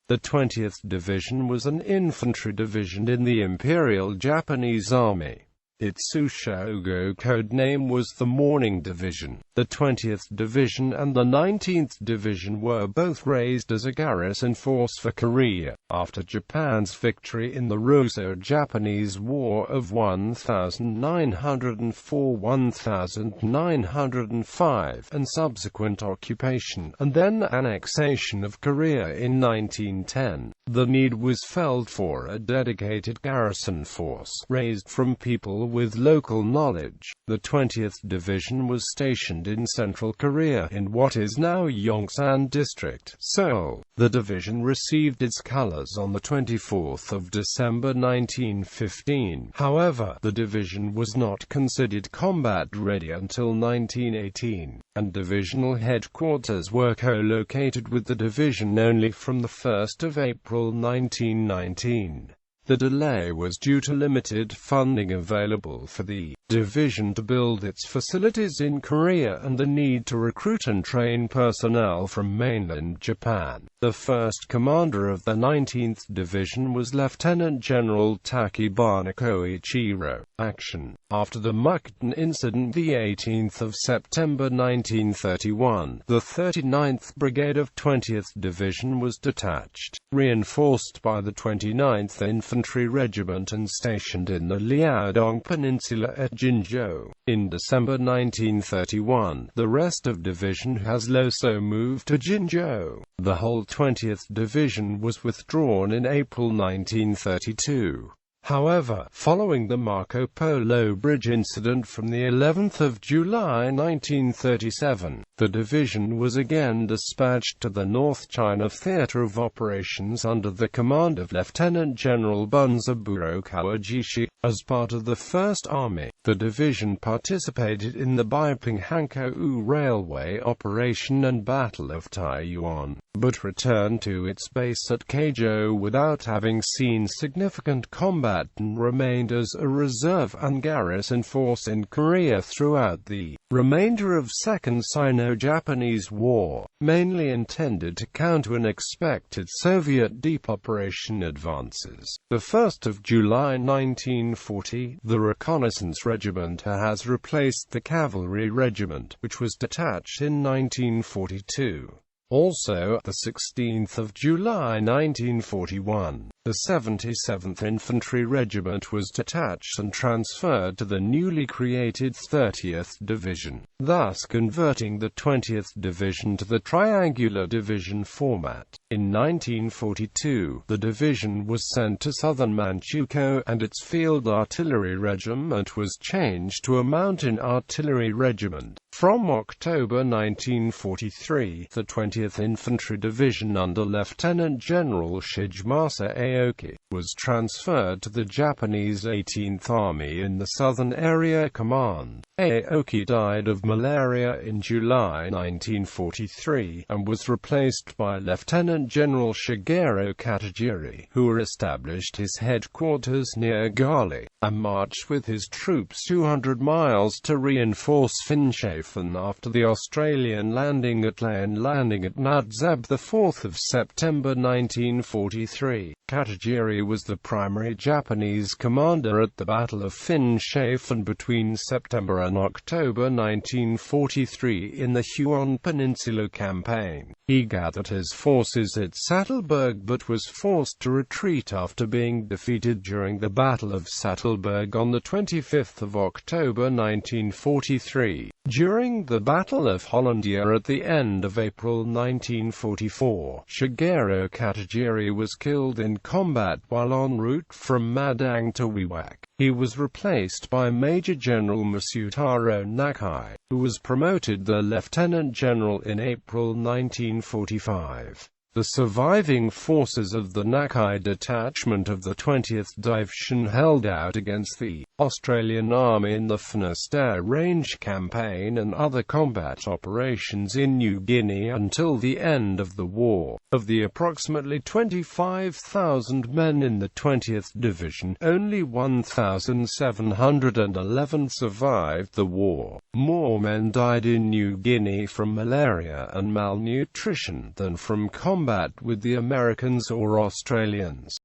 The 20th Division was an infantry division in the Imperial Japanese Army. Its tsūshōgō code name was the Morning Division. The 20th Division and the 19th Division were both raised as a garrison force for Korea, after Japan's victory in the Russo-Japanese War of 1904–1905 and subsequent occupation, and then annexation of Korea in 1910. The need was felt for a dedicated garrison force, raised from people with local knowledge. The 20th Division was stationed in central Korea in what is now Yongsan District, Seoul. The division received its colors on the 24th of December 1915. However, the division was not considered combat-ready until 1918, and divisional headquarters were co-located with the division only from the 1st of April 1919. The delay was due to limited funding available for the division to build its facilities in Korea and the need to recruit and train personnel from mainland Japan. The first commander of the 19th Division was Lieutenant General Takebana Koichiro. Action. After the Mukden incident the 18th of September 1931, the 39th Brigade of 20th Division was detached, reinforced by the 29th Infantry Regiment and stationed in the Liaodong Peninsula at Jinzhou. In December 1931, the rest of division has also moved to Jinzhou. The whole 20th Division was withdrawn in April 1932. However, following the Marco Polo Bridge incident from the 11th of July 1937, the division was again dispatched to the North China Theatre of Operations under the command of Lieutenant General Bunzaburo Kawajishi. As part of the First Army, the division participated in the Beiping-Hankou Railway operation and Battle of Taiyuan, but returned to its base at Keijo without having seen significant combat and remained as a reserve and garrison force in Korea throughout the remainder of Second Sino-Japanese War, mainly intended to counter unexpected Soviet deep operation advances. The 1st of July 1940, the Reconnaissance Regiment has replaced the Cavalry Regiment, which was detached in 1942. Also, the 16th of July 1941, the 77th Infantry Regiment was detached and transferred to the newly created 30th Division, thus converting the 20th Division to the triangular division format. In 1942, the division was sent to southern Manchukuo, and its Field Artillery Regiment was changed to a Mountain Artillery Regiment. From October 1943, the 20th Infantry Division under Lieutenant General Shijimasa Aoki was transferred to the Japanese 18th Army in the Southern Area Command. Aoki died of malaria in July 1943, and was replaced by Lieutenant General Shigeru Katajiri, who established his headquarters near Gali, and marched with his troops 200 miles to reinforce Finschhafen after the Australian landing at Nadzab the 4th of September 1943. Katajiri was the primary Japanese commander at the Battle of Finschhafen between September and October 1943 in the Huon Peninsula campaign. He gathered his forces at Saddleburg but was forced to retreat after being defeated during the Battle of Saddleburg on the 25th of October 1943. During the Battle of Hollandia at the end of April 1944, Shigeru Katajiri was killed in combat while en route from Madang to Wewak. He was replaced by Major General Masutaro Nakai, who was promoted to Lieutenant General in April 1945. The surviving forces of the Nakai detachment of the 20th Division held out against the Australian Army in the Finisterre Range Campaign and other combat operations in New Guinea until the end of the war. Of the approximately 25,000 men in the 20th Division, only 1,711 survived the war. More men died in New Guinea from malaria and malnutrition than from combat with the Americans or Australians.